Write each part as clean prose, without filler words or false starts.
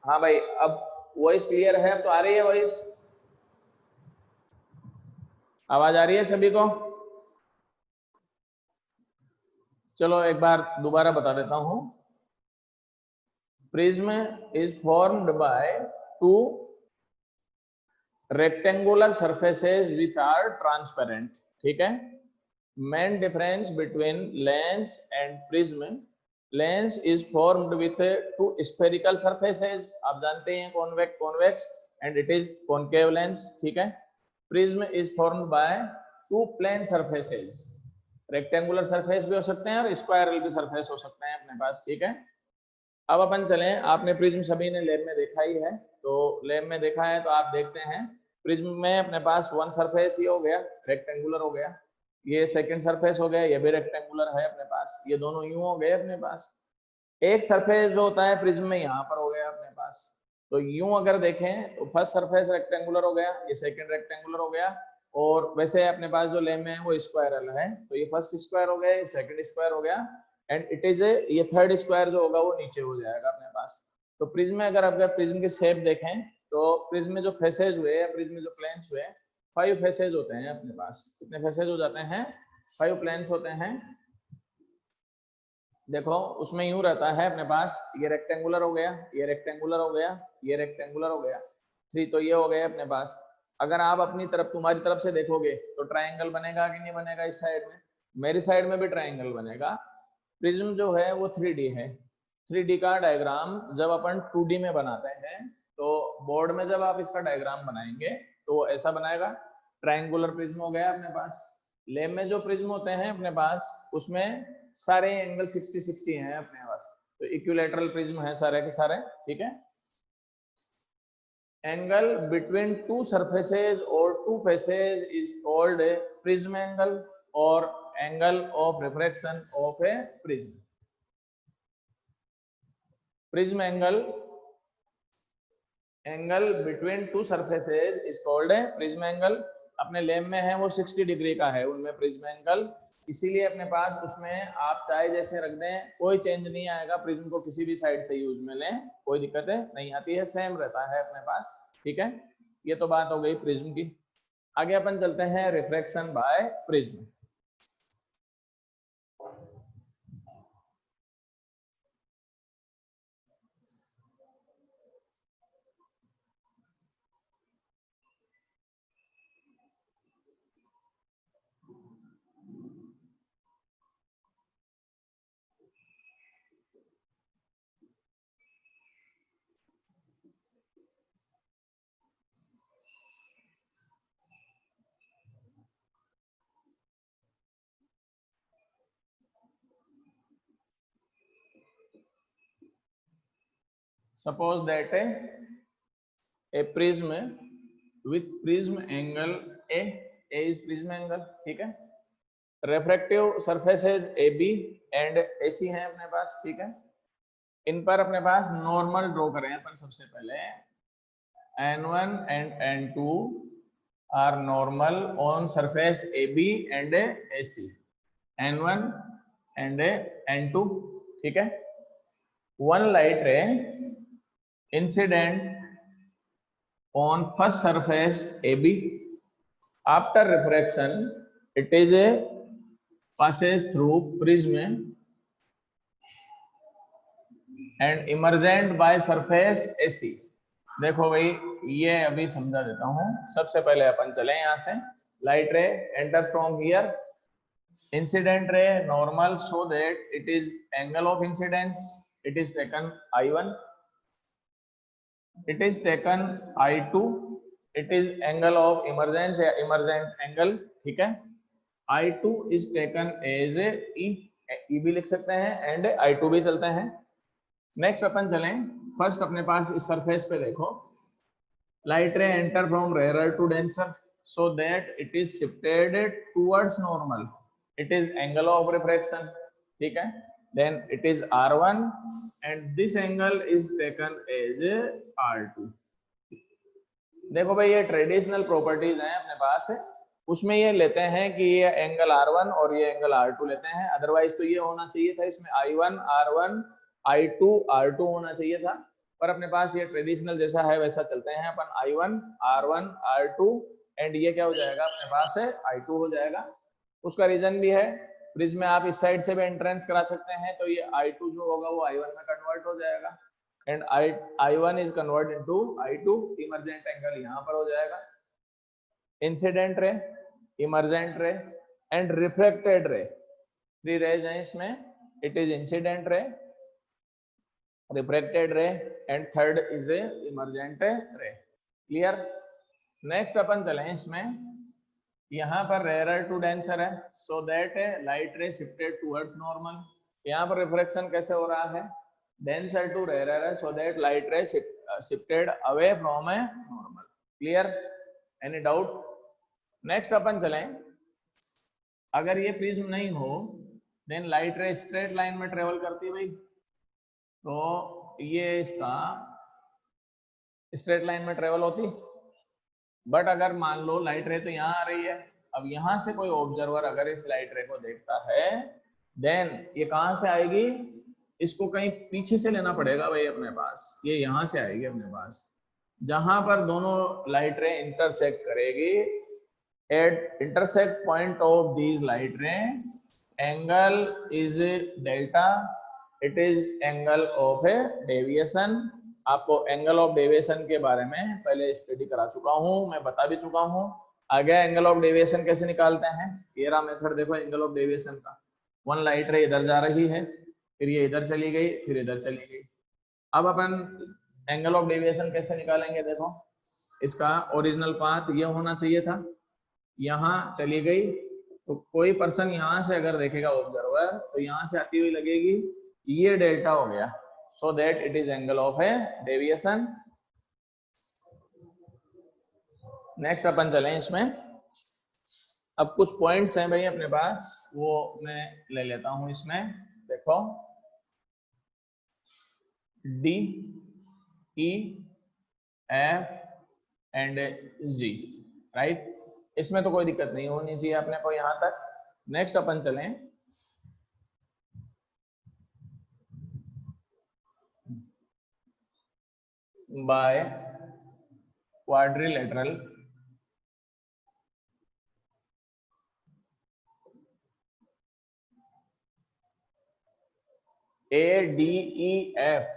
हाँ भाई, अब वॉइस क्लियर है? अब तो आ रही है वॉइस, आवाज आ रही है सभी को? चलो एक बार दोबारा बता देता हूं। Prism is formed by two rectangular surfaces which are transparent। ठीक है। Main difference between lens and prism, lens is formed with two spherical surfaces, आप जानते हैं convex convex, and it is concave lens. ठीक है। Prism is formed by two plane surfaces, rectangular surface भी हो सकते हैं और स्क्वायरल भी सरफेस हो सकते हैं अपने पास। ठीक है। अब अपन चलें, आपने प्रिज्म सभी ने लैब में देखा ही है, तो लैब में देखा है तो आप देखते हैं प्रिज्म में अपने पास वन सरफेस ही हो गया, रेक्टेंगुलर हो गया, ये सेकंड सरफेस हो गया, ये भी रेक्टेंगुलर है अपने पास, ये दोनों यूं हो गए अपने पास। एक सरफेस जो होता है प्रिज्म में यहाँ पर हो गया अपने पास। तो यूं अगर देखें तो फर्स्ट सरफेस रेक्टेंगुलर हो गया, ये सेकंड रेक्टेंगुलर हो गया, और वैसे अपने पास जो लेम है वो स्क्वायरल है, तो ये फर्स्ट स्क्वायर हो गया, ये सेकंड स्क्वायर हो गया, एंड इट इज ये थर्ड स्क्वायर जो होगा वो नीचे हो जाएगा अपने पास। तो प्रिज्म में अगर प्रिज्म की शेप देखें तो प्रिज्म में जो फेसेज हुए या प्रिज्म में जो प्लेन्स हुए, 5 फेसेज होते हैं अपने पास। कितने फेसेज हो जाते हैं? 5 प्लेन्स होते हैं। देखो उसमें यूं रहता है अपने पास, ये रेक्टेंगुलर हो गया, ये रेक्टेंगुलर हो गया, ये रेक्टेंगुलर हो गया, 3 तो ये हो गए अपने पास। अगर आप अपनी तरफ, तुम्हारी तरफ से देखोगे तो ट्रायंगल बनेगा कि नहीं बनेगा? इस साइड में, मेरी साइड में भी ट्रायंगल बनेगा। प्रिज्म जो है वो 3D है। 3D का डायग्राम जब अपन 2D में बनाते हैं तो बोर्ड में जब आप इसका डायग्राम बनाएंगे तो ऐसा बनाएगा। ट्रायंगुलर प्रिज्म हो गया अपने पास। लैब में जो प्रिज्म होते हैं अपने पास उसमें सारे एंगल 60-60 हैं अपने पास, तो इक्विलैटरल प्रिज्म है सारे के सारे। ठीक है। एंगल बिटवीन टू सरफेसेज और two faces is called a prism angle, और angle of refraction of a prism. Prism angle between two surfaces is called a prism angle. अपने लैब में है वो 60 डिग्री का है उनमें प्रिज्म एंगल, इसीलिए अपने पास उसमें आप चाहे जैसे रख दें कोई चेंज नहीं आएगा। प्रिज्म को किसी भी साइड से यूज में लें कोई दिक्कत नहीं आती है, सेम रहता है अपने पास। ठीक है। ये तो बात हो गई प्रिज्म की। आगे अपन चलते हैं refraction by prism. Suppose that a prism with prism angle A is prism angle। ठीक है। Refractive surfaces AB and AC हैं अपने पास। ठीक है। इन पर अपने पास नॉर्मल ड्रॉ करें अपन सबसे पहले। N1 and N2 are normal on surface AB and AC। N1 and N2। ठीक है। One light ray incident on first surface AB, after refraction it is a passes through prism and emergent by surface AC। देखो भाई ये अभी समझा देता हूं। सबसे पहले अपन चले यहां से, लाइट रे enters from here, incident ray normal, so that it is angle of incidence it is taken I1, it is taken I2, it is angle of emergence या emergent angle। ठीक है। I2 is taken as E भी लिख सकते हैं and I2 भी चलते हैं। नेक्स्ट अपन चलें, फर्स्ट अपने पास इस सरफेस पे देखो, light ray enter from rare to denser so that it is shifted towards normal, it is angle of refraction. ठीक है। then it is R1 and this angle is taken as R2। देखो भाई ये traditional properties हैं अपने पास है, उसमें ये लेते हैं कि ये एंगल R1 और ये एंगल R2 लेते हैं, अदरवाइज तो ये होना चाहिए था इसमें I1 R1 I2 R2 होना चाहिए था। पर अपने पास ये ट्रेडिशनल जैसा है वैसा चलते हैं अपन, I1 R1 R2 एंड ये क्या हो जाएगा अपने पास है I2 हो जाएगा। उसका रीजन भी है, प्रिज्म में आप इस साइड से भी एंट्रेंस करा सकते हैं, तो ये I2 जो होगा वो I1 में कन्वर्ट हो जाएगा and I1 is convert into I2, emergent angle यहाँ पर हो जाएगा। इंसिडेंट रे, इमर्जेंट रे एंड रिफ्लेक्टेड रे, 3 रेज हैं इसमें, it is incident ray, reflected ray and third is a emergent ray. Clear? Next अपन चलें इसमें, यहाँ पर रेयर टू डेंसर है, so that light ray shifted towards normal. यहाँ पर रिफ्लेक्शन कैसे हो रहा है, डेंसर टू रेयर है, so that light ray shifted away from a normal. Clear? Any doubt? Next अपन चलें, अगर ये प्रिज्म नहीं हो then light ray straight line में ट्रेवल करती है भाई, तो ये इसका स्ट्रेट लाइन में ट्रेवल होती। बट अगर मान लो लाइट रे तो यहाँ आ रही है, अब यहाँ से कोई ऑब्जर्वर अगर इस लाइट रे को देखता है देन ये कहाँ से आएगी, इसको कहीं पीछे से लेना पड़ेगा भाई अपने पास, ये यहाँ से आएगी अपने पास, जहां पर दोनों लाइट रे इंटरसेक्ट करेगी। At intersect point of these light ray angle is delta, it is angle of a deviation. आपको एंगल ऑफ डेविएशन के बारे में पहले स्टडी करा चुका हूं, मैं बता भी चुका हूं। आगे एंगल ऑफ डेविएशन कैसे निकालते हैं, ये रहा मेथड, देखो एंगल ऑफ डेविएशन का। वन लाइट रे इधर जा रही है, फिर ये इधर चली गई, फिर इधर चली गई। अब अपन एंगल ऑफ डेविएशन कैसे निकालेंगे, देखो इसका ओरिजिनल पाथ ये होना चाहिए था, यहाँ चली गई, तो कोई पर्सन यहाँ से अगर देखेगा ऑब्जर्वर तो यहाँ से आती हुई लगेगी, ये डेल्टा हो गया, so that it is angle of a deviation. Next अपन चलें इसमें, अब कुछ पॉइंट्स हैं भाई अपने पास, वो मैं ले लेता हूं इसमें। देखो D, E, F and G, right? इसमें तो कोई दिक्कत नहीं होनी चाहिए अपने को यहाँ तक। नेक्स्ट अपन चलें, by quadrilateral ADEF,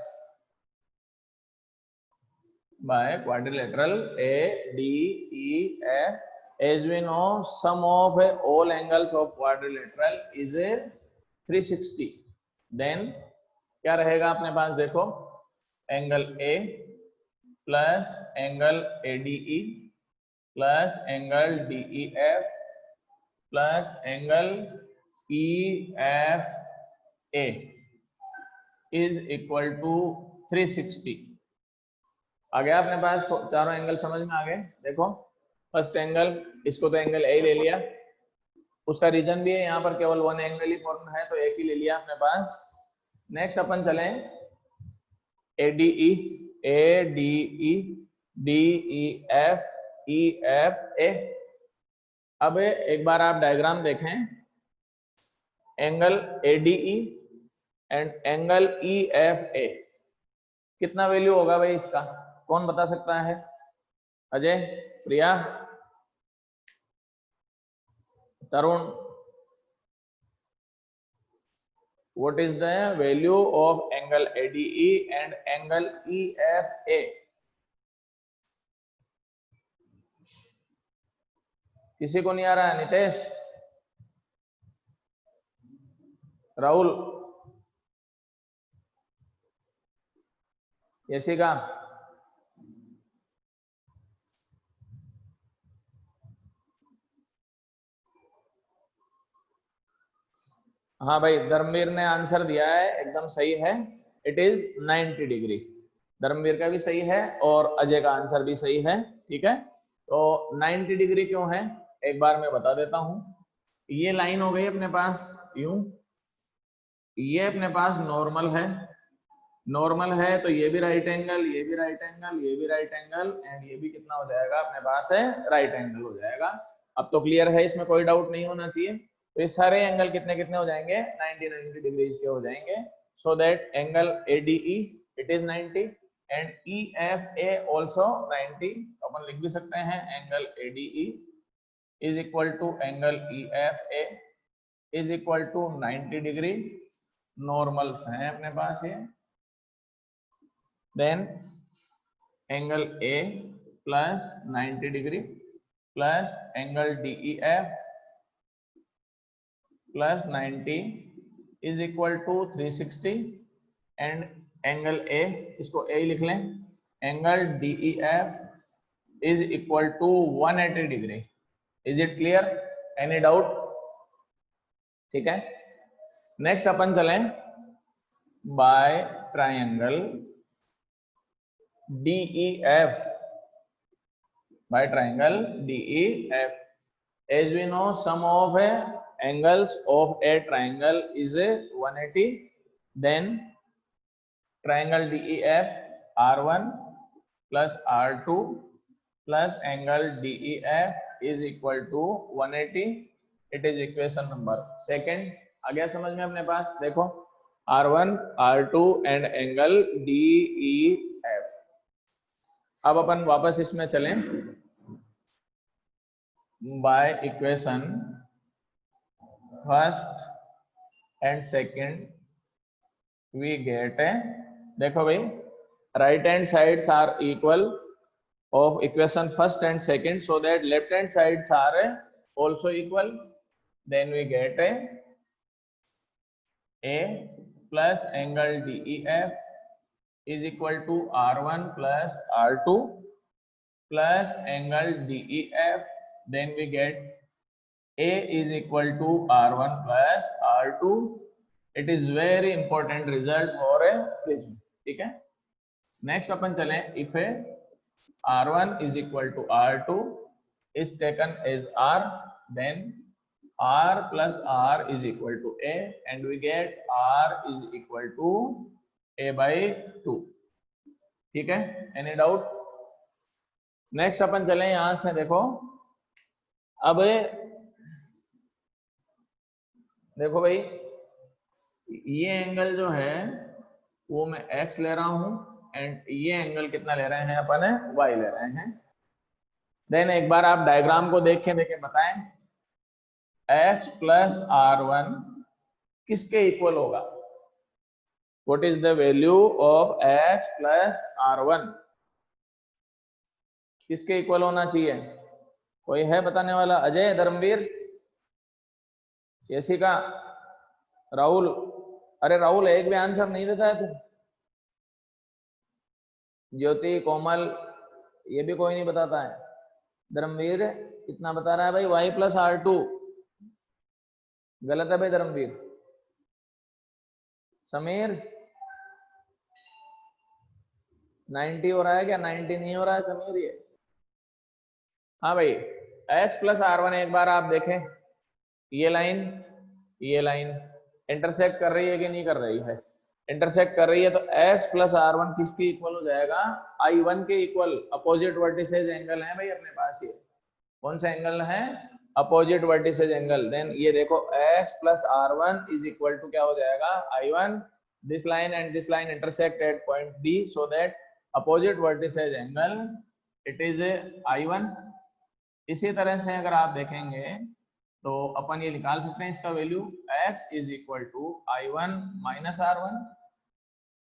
by quadrilateral ADEF, as we know sum of all angles of quadrilateral is a 360, then क्या रहेगा अपने पास, देखो angle A plus angle ADE plus angle DEF plus angle EFA is equal to 360। आ गया अपने पास, चारों angle समझ में आ गए। देखो फर्स्ट एंगल, इसको तो एंगल ए ले लिया, उसका रीजन भी है यहाँ पर केवल वन एंगल ही फॉर्म है, तो एक ही ले लिया अपने पास। नेक्स्ट अपन चलें ADE, ADE, DEF, EFA। अब एक बार आप डायग्राम देखें, angle ADE and angle EFA, कितना वैल्यू होगा भाई इसका, कौन बता सकता है? अजय, प्रिया, तरुण, what is the value of angle ADE and angle EFA? किसी को नहीं आ रहा है? नितेश, राहुल, यशिका, हाँ भाई धर्मवीर ने आंसर दिया है, एकदम सही है, इट इज 90 डिग्री। धर्मवीर का भी सही है और अजय का आंसर भी सही है, ठीक है। तो 90 डिग्री क्यों है एक बार मैं बता देता हूं। ये लाइन हो गई अपने पास यूं, ये अपने पास नॉर्मल है, नॉर्मल है तो ये भी राइट एंगल, ये भी राइट एंगल, ये भी राइट एंगल एंड ये भी कितना हो जाएगा अपने पास है, राइट एंगल हो जाएगा। अब तो क्लियर है, इसमें कोई डाउट नहीं होना चाहिए। तो ये सारे एंगल कितने कितने हो जाएंगे, 90 डिग्रीज के हो जाएंगे। So that angle ADE it is 90 and EFA also 90, अपन लिख भी सकते हैं angle ADE is equal to angle EFA is equal to 90 degree, normals हैं अपने पास ये। Then angle A plus 90 degree plus angle DEF plus 90 is equal to 360 and angle A, इसको A लिख लें, angle DEF is equal to 180 degree. Is it clear? Any doubt? ठीक है, next अपन चलें by triangle DEF, by triangle DEF. As we know, sum of angles of a triangle is 180. Then triangle DEF R1 plus R2 plus angle DEF is equal to 180. It is equation number second. आ गया समझ में अपने पास? देखो R1, R2 and angle DEF. अब अपन वापस इसमें चलें by equation first and second we get देखो भाई right hand sides are equal of equation first and second so that left hand sides are also equal. Then we get A plus angle DEF is equal to R1 plus R2 plus angle DEF. Then we get A is equal to R1 plus R2. It is very important result for a prism. ठीक है, next अपन चलें, if a R1 is equal to R2 is taken as R, then R plus R is equal to A and we get R is equal to A by 2. ठीक है, any doubt? Next अपन चलें यहां से, देखो अब देखो भाई ये एंगल जो है वो मैं x ले रहा हूं एंड ये एंगल कितना ले रहे हैं अपन y ले रहे हैं। देन एक बार आप डायग्राम को देख के बताएं x प्लस R1 किसके इक्वल होगा? What is the value of x plus R1? किसके इक्वल होना चाहिए? कोई है बताने वाला? अजय, धर्मवीर, यशिका, राहुल? अरे राहुल एक भी आंसर नहीं देता है तू। ज्योति, कोमल, ये भी कोई नहीं बताता है। धर्मवीर कितना बता रहा है भाई? y प्लस R2 गलत है भाई धर्मवीर। समीर 90 हो रहा है क्या? 90 नहीं हो रहा है समीर ये। हाँ भाई x प्लस R1 एक बार आप देखें, ये लाइन इंटरसेक्ट कर रही है कि नहीं कर रही है? इंटरसेक्ट कर रही है, तो x प्लस R1 किसके इक्वल हो जाएगा? I1 के इक्वल। अपोजिट वर्टिसेज एंगल है भाई अपने पास। ये कौन सा एंगल है? Opposite vertices angle. देन ये देखो x plus R1 is equal to क्या हो जाएगा? I1। This line and this line intersect at point B so that opposite vertices angle it is I1। इसी तरह से अगर आप देखेंगे तो अपन ये निकाल सकते हैं इसका value, x is equal to I1 minus R1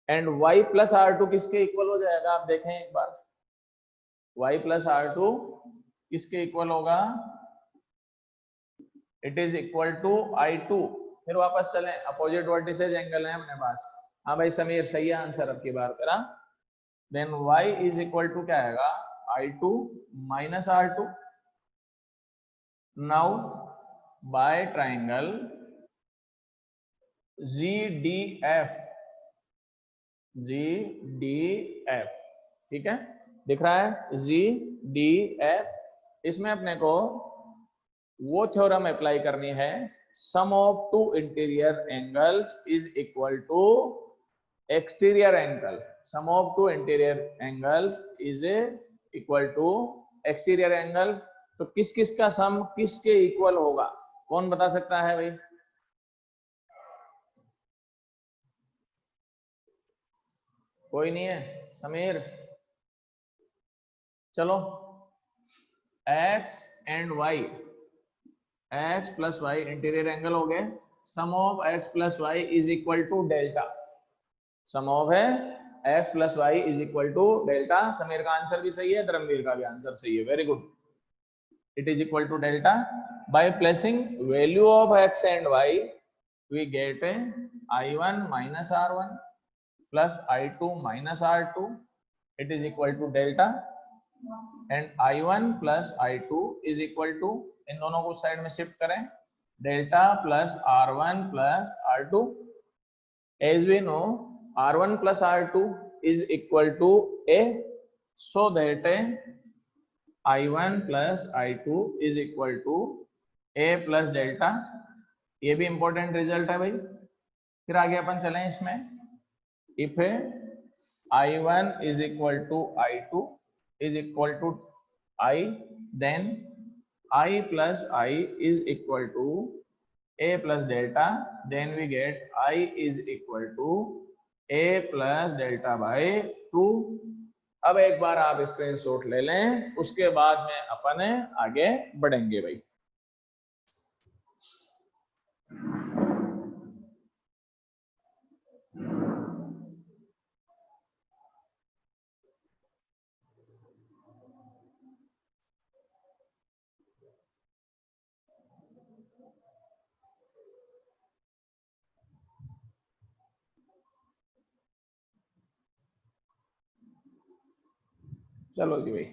and y plus R2 किसके इक्वल हो जाएगा? आप देखें एक बार, y प्लस R2 किसके इक्वल होगा? It is equal to I2। फिर वापस चलें, अपोजिट वर्टिसेज एंगल है अपने पास। हाँ भाई समीर सही है आंसर अब की बार तेरा। Then y is equal to क्या आएगा? I2 minus R2। Now by triangle GDF, ठीक है, दिख रहा है GDF। इसमें अपने को वो थ्योरम अप्लाई करनी है, sum of two interior angles is equal to exterior angle. Sum of two interior angles is equal to exterior angle. तो किस किस का सम किसके इक्वल होगा? कौन बता सकता है भाई? कोई नहीं है? समीर चलो x and y, x plus y interior angle हो गए, sum of x plus y is equal to delta, sum of है x plus y is equal to delta. Sameer का आंसर भी सही है, धर्मवीर का भी आंसर सही है, very good. It is equal to delta. By placing value of x and y we get I1 minus R1 plus I2 minus R2, it is equal to delta, and I1 plus I2 is equal to, इन दोनों को side में shift करें, delta plus R1 plus R2, as we know R1 plus R2 is equal to A, so that I1 plus I2 is equal to A plus delta. ये भी important result है भाई। फिर आगे अपन चलें इसमें, if I1 is equal to I2 is equal to I, then I plus I is equal to A plus delta, then we get I is equal to A plus delta by 2। अब एक बार आप screenshot ले लें, उसके बाद में अपन आगे बढ़ेंगे भाई। चलो जी भाई,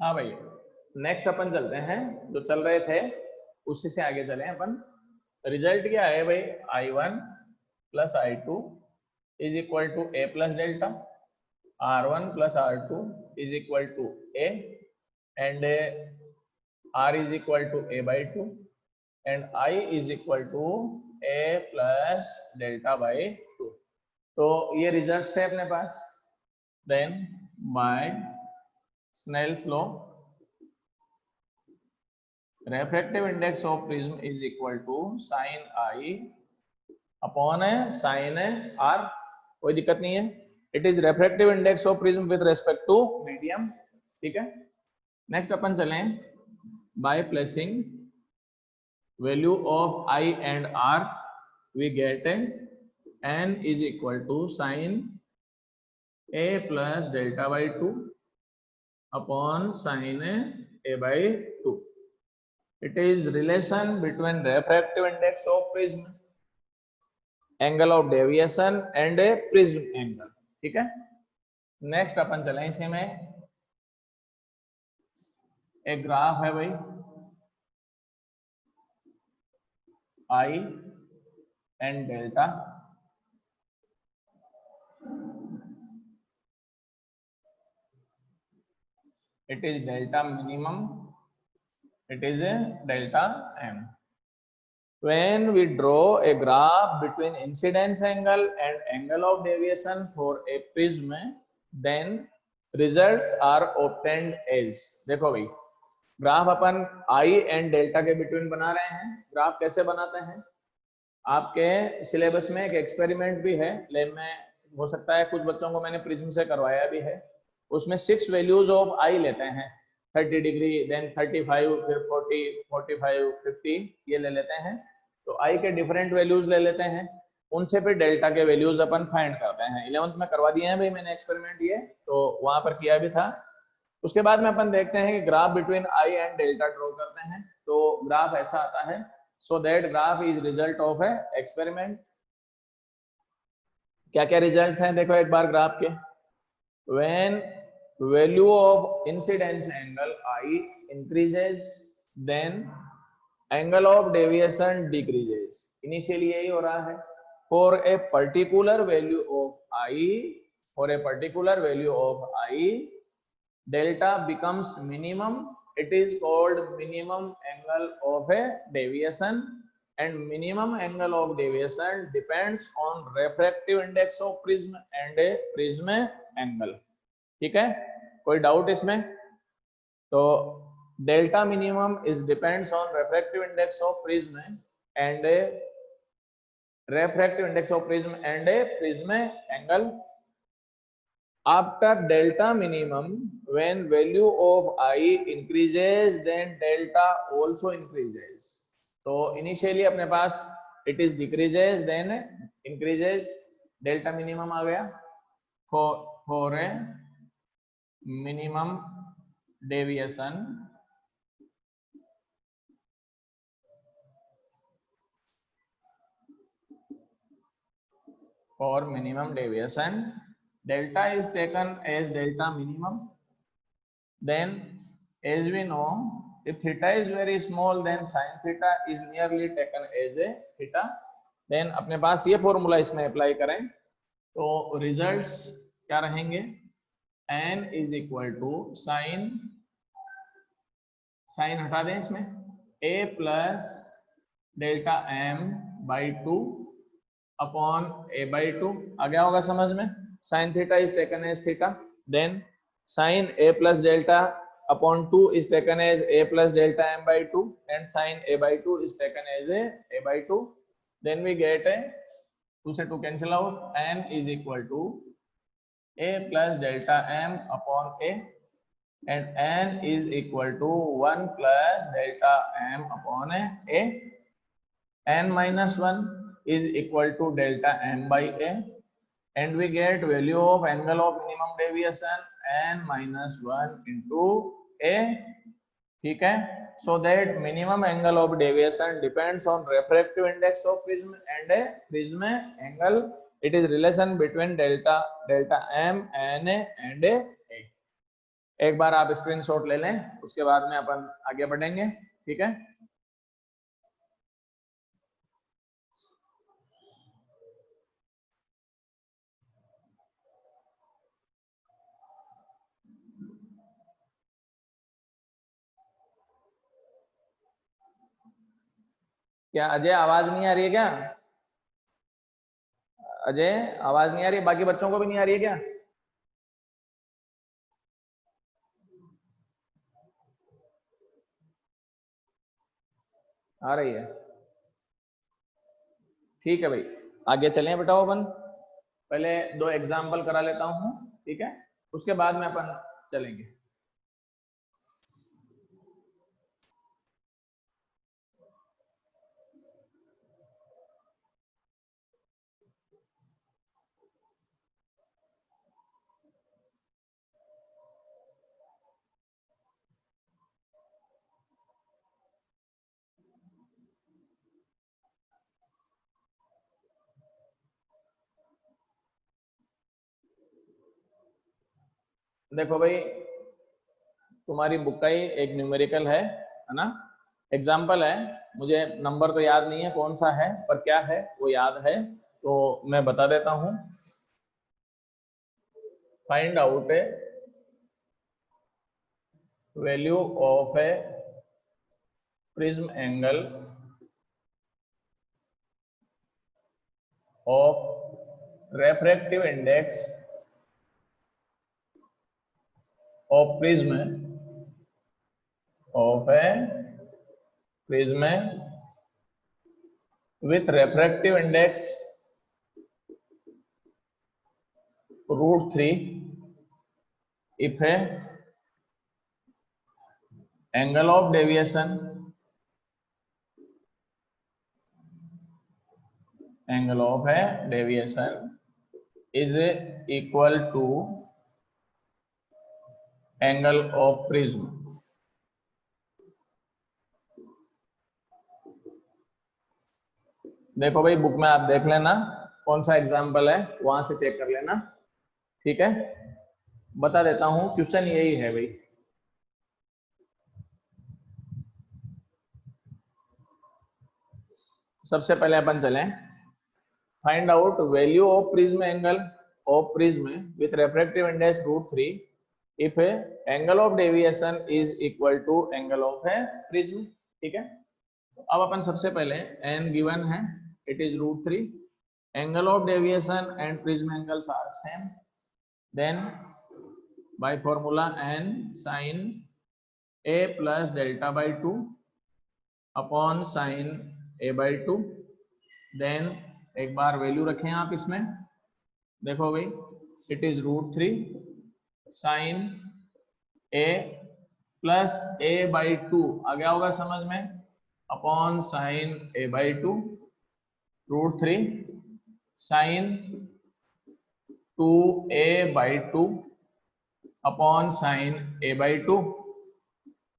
हाँ भाई, नेक्स्ट अपन चलते हैं, जो चल रहे थे उसी से आगे चले अपन। रिजल्ट क्या है भाई, I1 plus I2 is equal to A plus delta, R1 plus R2 is equal to A, and R is equal to A by 2, and I is equal to A plus delta by 2। तो ये result थे अपने पास। Then by Snell's law, refractive index of prism is equal to sin I upon sin R, कोई दिक्कत नहीं है। It is refractive index of prism with respect to medium, ठीक है। नेक्स्ट अपन चलें, by placing value of I and R we get n is equal to sin A plus delta by 2 upon sin A by 2. It is relation between refractive index of prism, angle of deviation and a prism angle, ठीक है। Next अपन चलें, इसी में एक graph है भाई, I and delta, it is delta minimum, it is a delta m. When we draw a graph between incidence angle and angle of deviation for a prism, then results are obtained as, देखो भाई, graph upon I and delta के between बना रहे हैं। Graph कैसे बनाते हैं, आपके सिलेबस में एक एक्सपेरिमेंट भी है, लैब में हो सकता है, कुछ बच्चों को मैंने प्रिज्म से करवाया भी है। उसमें 6 वैल्यूज ऑफ I लेते हैं, 30 डिग्री, देन 35, फिर 40, 45, 50 ये ले लेते हैं। तो I के डिफरेंट वैल्यूज ले लेते हैं, उनसे फिर डेल्टा के वैल्यूज अपन फाइंड करते हैं। 11th में करवा दिए हैं भाई मैंने एक्सपेरिमेंट, ये तो वहां पर किया भी था। उसके बाद में अपन देखते हैं कि graph between i and delta draw करते हैं। तो ग्राफ ऐसा आता है, so that graph is result of a experiment. क्या क्या रिजल्ट्स हैं देखो एक बार ग्राफ के। When value of incidence angle i increases, then angle of deviation decreases. Initially यही हो रहा है। For a particular value of i, for a particular value of i, delta becomes minimum. It is called minimum angle of a deviation, and minimum angle of deviation depends on refractive index of prism and a prism angle. ठीक है, कोई doubt इसमें? तो delta minimum is depends on refractive index of prism and a refractive index of prism and a prism angle. After delta minimum, when value of I increases, then delta also increases. So initially अपने पास it is decreases, then increases, delta minimum आ गया for a minimum deviation for minimum deviation. Delta is taken as delta minimum. Then as we know, if theta is very small, then sin theta is merely taken as a theta. Then अपने पास ये formula इसमें apply करें तो results क्या रहेंगे? n is equal to sine, sine हटा दें इसमें, a plus delta m by 2 upon a by 2। आ गया होगा समझ में? Sine theta is taken as theta, then sin a plus delta upon 2 is taken as a plus delta m by 2, and sin a by 2 is taken as a by 2. Then we get a 2 से 2 cancel out, n is equal to a plus delta m upon a, and n is equal to 1 plus delta m upon a. N minus 1 is equal to delta m by a, and we get value of angle of minimum deviation n minus 1 into a. ठीक है, so that minimum angle of deviation depends on refractive index of prism and a prism angle. It is relation between delta m n a and a. एक बार आप screenshot ले लें, उसके बाद में अपन आगे बढ़ेंगे। ठीक है, क्या अजय आवाज नहीं आ रही है क्या? अजय आवाज नहीं आ रही है? बाकी बच्चों को भी नहीं आ रही है क्या? आ रही है? ठीक है भाई, आगे चलें बेटा। अपन पहले 2 एग्जाम्पल करा लेता हूं, ठीक है, उसके बाद में अपन चलेंगे। देखो भाई, तुम्हारी बुक का ही एक न्यूमेरिकल है ना, एग्जाम्पल है। मुझे नंबर तो याद नहीं है कौन सा है, पर क्या है वो याद है, तो मैं बता देता हूं। Find out A value of a prism angle of refractive index of prism with refractive index √3 if a angle of deviation is equal to angle of prism. देखो भाई बुक में आप देख लेना कौन सा एग्जाम्पल है, वहां से चेक कर लेना, ठीक है। बता देता हूं क्वेश्चन यही है भाई। सबसे पहले अपन चलें, find out value of prism angle of prism with refractive index √3 if angle of deviation is equal to angle of है प्रिज्म, ठीक है। तो अब अपन सबसे पहले n गिवन है, it is √3, angle of deviation and prism angles are same, then by formula n sin a plus delta by 2 upon sin a by 2, then एक बार वैल्यू रखें आप इसमें, देखो भाई it is √3 sin a plus a by 2 आ गया होगा समझ में, upon sin a by 2, √3 sin 2a by 2 upon sin a by 2,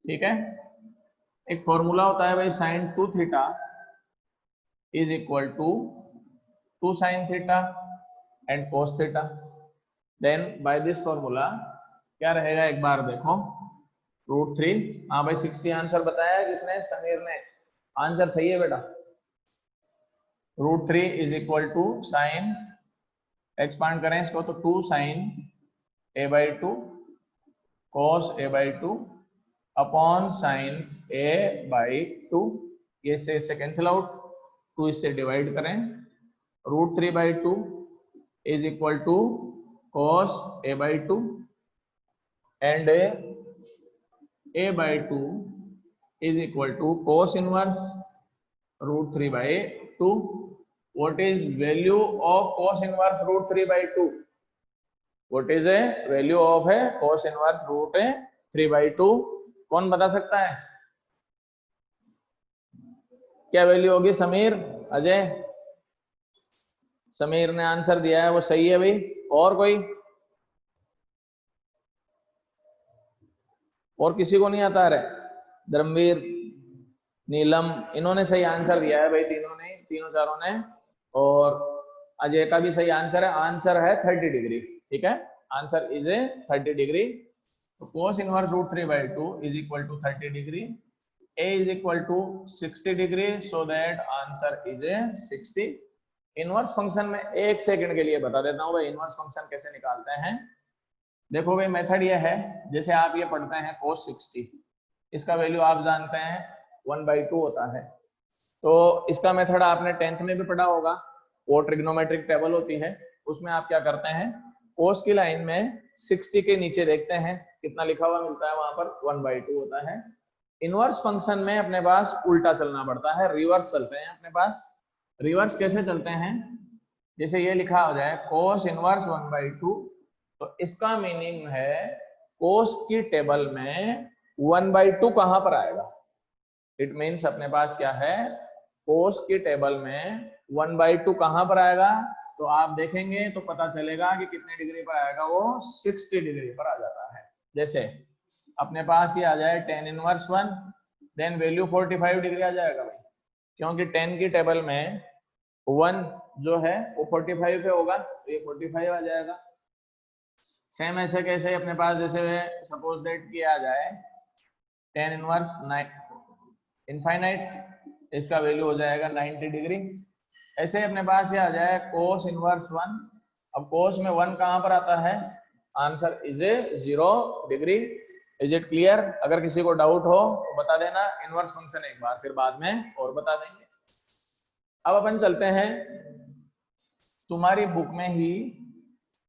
ठीक है। एक फॉर्मूला होता है भाई sin 2 theta is equal to 2 sin theta and cos theta, then by this formula क्या रहेगा एक बार देखो, √3, हाँ भाई 60 आंसर बताया है किसने, समीर ने, आंसर सही है बेटा। √3 is equal to sine, expand करें इसको तो 2 sin a by 2 cos a by 2 upon sin a by 2, ये से कैंसिल आउट, 2 इससे डिवाइड करें, √3 by 2 is equal to cos a by 2 and a by 2 is equal to cos inverse √3 by 2। What is value of cos inverse √3 by 2? What is a value of a cos inverse √3 by 2? कौन बता सकता है क्या value होगी? समीर, अजय, समीर ने answer दिया है वो सही है भाई। और कोई, और किसी को नहीं आता रहे? धर्मवीर, नीलम, इन्होंने सही आंसर दिया है भाई, तीनों ने, तीनों चारों ने, और अजय का भी सही आंसर है। आंसर है 30 डिग्री, ठीक है, आंसर इज ए 30 डिग्री। तो cos inverse √3 by 2 is equal to 30 degree, a is equal to 60 degree, so that answer is a 60। Inverse function में एक सेकंड के लिए बता देता हूँ भाई इनवर्स फंक्शन कैसे निकालते हैं। देखो भाई मेथड ये है, जैसे आप ये पढ़ते हैं cos 60, इसका वैल्यू आप जानते हैं 1/2 होता है, तो इसका मेथड आपने 10th में भी पढ़ा होगा, वो ट्रिग्नोमेट्रिक टेबल होती है, उसमें आप क्या करते हैं, cos की लाइन में 60 के नीचे देखते हैं कितना लिखा हुआ मिलता है, वहां पर 1/2 होता है। इनवर्स फंक्शन में अपने पास उल्टा चलना पड़ता है, रिवर्स चलते हैं अपने पास। रिवर्स कैसे चलते हैं, जैसे ये लिखा हो जाए cos इनवर्स 1/2, तो इसका मीनिंग है cos की टेबल में 1/2 कहां पर आएगा, इट मीन्स अपने पास क्या है, cos की टेबल में 1/2 कहां पर आएगा, तो आप देखेंगे तो पता चलेगा कि कितने डिग्री पर आएगा, वो 60 डिग्री पर आ जाता है। जैसे अपने पास ये आ जाए tan inverse 1, then value 45 degree आ जाएगा भाई, क्योंकि 10 की टेबल में 1 जो है वो 45 पे होगा, तो ये 45 आ जाएगा। सेम ऐसे कैसे अपने पास, जैसे सपोज दैट कि आ जाए tan इनवर्स इनफाइनाइट, इसका वैल्यू हो जाएगा 90 डिग्री। ऐसे अपने पास ये आ जाए cos इनवर्स 1, अब cos में 1 कहां पर आता है, answer is A 0 degree. Is it clear? अगर किसी को डाउट हो तो बता देना, इनवर्स फंक्शन एक बार, फिर बाद में और बता देंगे। अब अपन चलते हैं, तुम्हारी बुक में ही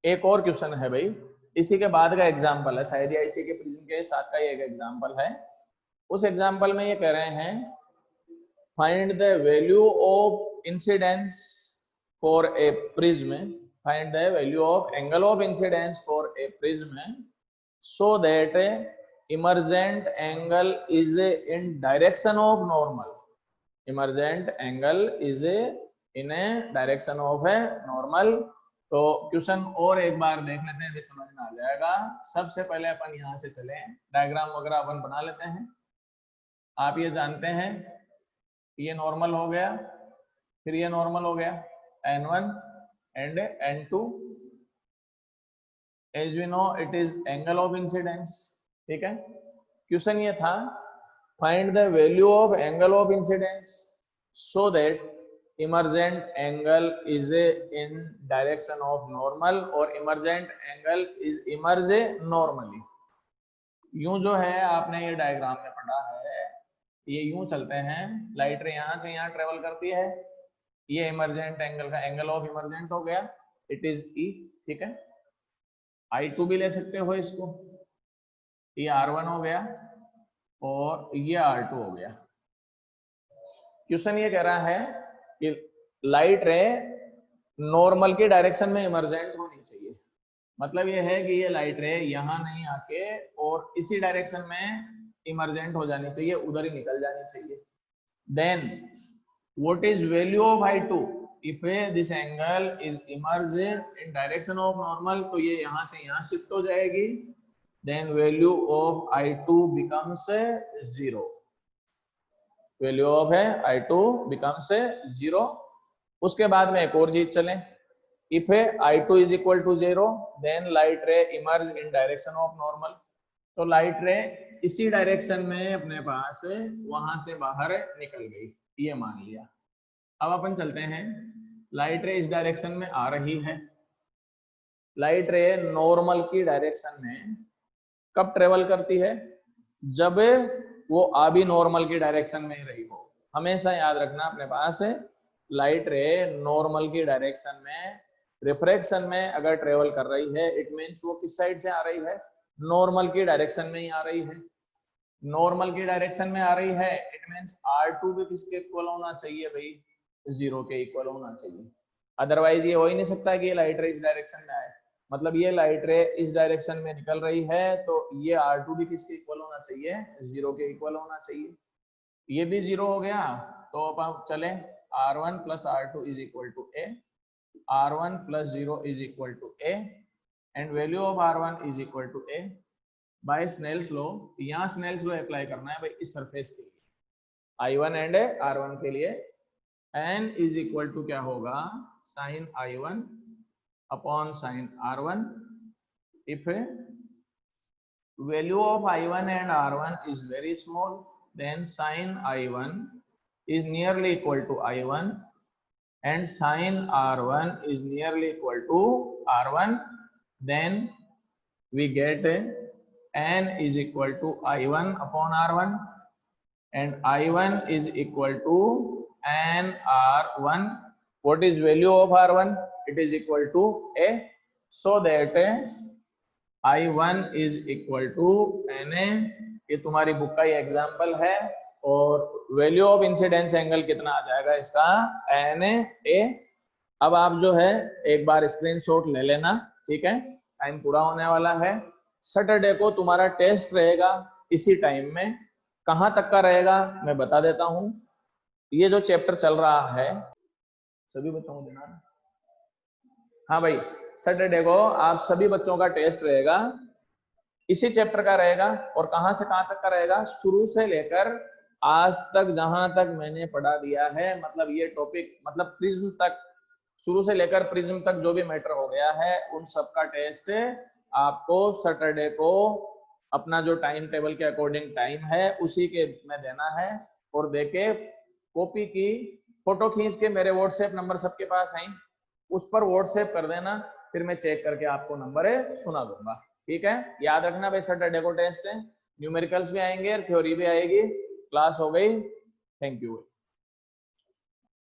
एक और क्वेश्चन है भाई, इसी के बाद का एग्जाम्पल है, शायद या इसी के प्रिज्म के साथ का एक एग्जाम्पल है। उस एग्जाम्पल में ये कह रहे हैं find the value of incidence for a prism, find the value of angle of incidence for a prism so that emergent angle is in direction of normal, emergent angle is in a direction of a normal, तो question और एक बार देख लेते हैं, अभी समझ में आ जाएगा। सबसे पहले अपन यहाँ से चले, डायग्राम वगैरह अपन बना लेते हैं। आप ये जानते हैं ये नॉर्मल हो गया, फिर ये नॉर्मल हो गया n1 and n2, as we know it is angle of incidence. ठीक है, क्वेश्चन ये था find the value of angle of incidence so that emergent angle is in direction of normal और emergent angle is emerge normally. यूं जो है आपने ये डायग्राम में पढ़ा है, ये यूं चलते हैं, लाइट रे यहाँ से यहाँ ट्रेवल करती है, ये इमर्जेंट एंगल का एंगल ऑफ इमर्जेंट हो गया, इट इज ई। ठीक है, I2 भी ले सकते हो इसको, ये R1 हो गया और ये R2 हो गया। क्वेश्चन ये कह रहा है कि लाइट रे नॉर्मल की डायरेक्शन में इमर्जेंट होनी चाहिए। मतलब ये है कि ये लाइट रे यहाँ नहीं आके और इसी डायरेक्शन में इमर्जेंट हो जानी चाहिए, उधर ही निकल जानी चाहिए। Then what is value of I2 if this angle is emerge in direction of normal, तो ये यहाँ से यहाँ शिफ्ट हो जाएगी। Then value of I2 becomes 0, value of है I2 बिकम्स 0। उसके बाद में एक और चीज चले, if I2 is equal to 0 then light ray emerge in direction of normal, तो लाइट रे इसी डायरेक्शन में अपने पास वहां से बाहर निकल गई, ये मान लिया। अब अपन चलते हैं, लाइट रे इस डायरेक्शन में आ रही है, लाइट रे नॉर्मल की डायरेक्शन में कब ट्रेवल करती है, जब वो अभी नॉर्मल की डायरेक्शन में ही रही हो। हमेशा याद रखना अपने पास है, लाइट रे नॉर्मल की डायरेक्शन में रिफ्रैक्शन में अगर ट्रेवल कर रही है, इट मींस वो किस साइड से आ रही है, नॉर्मल की डायरेक्शन में ही आ रही है। नॉर्मल की डायरेक्शन में आ रही है, इट मींस R2 भी किसके इक्वल होना चाहिए भाई, 0 के इक्वल होना चाहिए। अदरवाइज ये हो ही नहीं सकता कि ये लाइट रे इस डायरेक्शन में आए। मतलब ये लाइट रे इस डायरेक्शन में निकल रही है, तो ये R2 भी किसके इक्वल होना चाहिए, 0 के इक्वल होना चाहिए। ये भी 0 हो गया, तो अब चले R1 plus R2 is equal to A, R1 plus 0 is equal to A and value of R1 is equal to A by Snell's law. यहाँ स्नेल्स लॉ अप्लाई करना है भाई इस सरफेस के लिए, I1 एंड R1 के लिए। n is equal to क्या होगा, sine I1 upon sine R1। If value of I1 and R1 is very small then sine I1 is nearly equal to I1 and sin R1 is nearly equal to R1, then we get n is equal to I1 upon R1 and I1 is equal to n R1. What is value of R1? It is equal to A, so that I1 is equal to NA। ये तुम्हारी book का ही example है। और value of incidence angle कितना आ जाएगा इसका, NA। अब आप जो है एक बार स्क्रीनशॉट ले लेना, ठीक है, टाइम पूरा होने वाला है। सैटरडे को तुम्हारा टेस्ट रहेगा इसी टाइम में, कहाँ तक का रहेगा मैं बता देता हूँ। ये जो चैप्टर चल रहा है सभी बच्चों को देना, हाँ भाई, सैटरडे को आप सभी बच्चों का टेस्ट रहेगा, इसी चैप्टर का रहेगा। और कहाँ से कहाँ तक का रहेगा, शुरू से लेकर आज तक जहां तक मैंने पढ़ा दिया है, मतलब ये टॉपिक, मतलब प्रिज्म तक, शुरू से लेकर प्रिज्म तक जो भी मैटर हो गया है, उन सब का टेस्ट आपको सैटरडे को अपना जो टाइम टेबल के अकॉर्डिंग टाइम है उसी के में देना है। और देके कॉपी की फोटो खींच के मेरे व्हाट्सएप नंबर सबके पास है, उस पर व्हाट्सएप कर देना, फिर मैं चेक करके आपको नंबर सुना दूंगा। ठीक है, याद रखना भाई, सैटरडे को टेस्ट है, न्यूमेरिकल्स भी आएंगे और थ्योरी भी आएगी। क्लास हो गई, थैंक यू।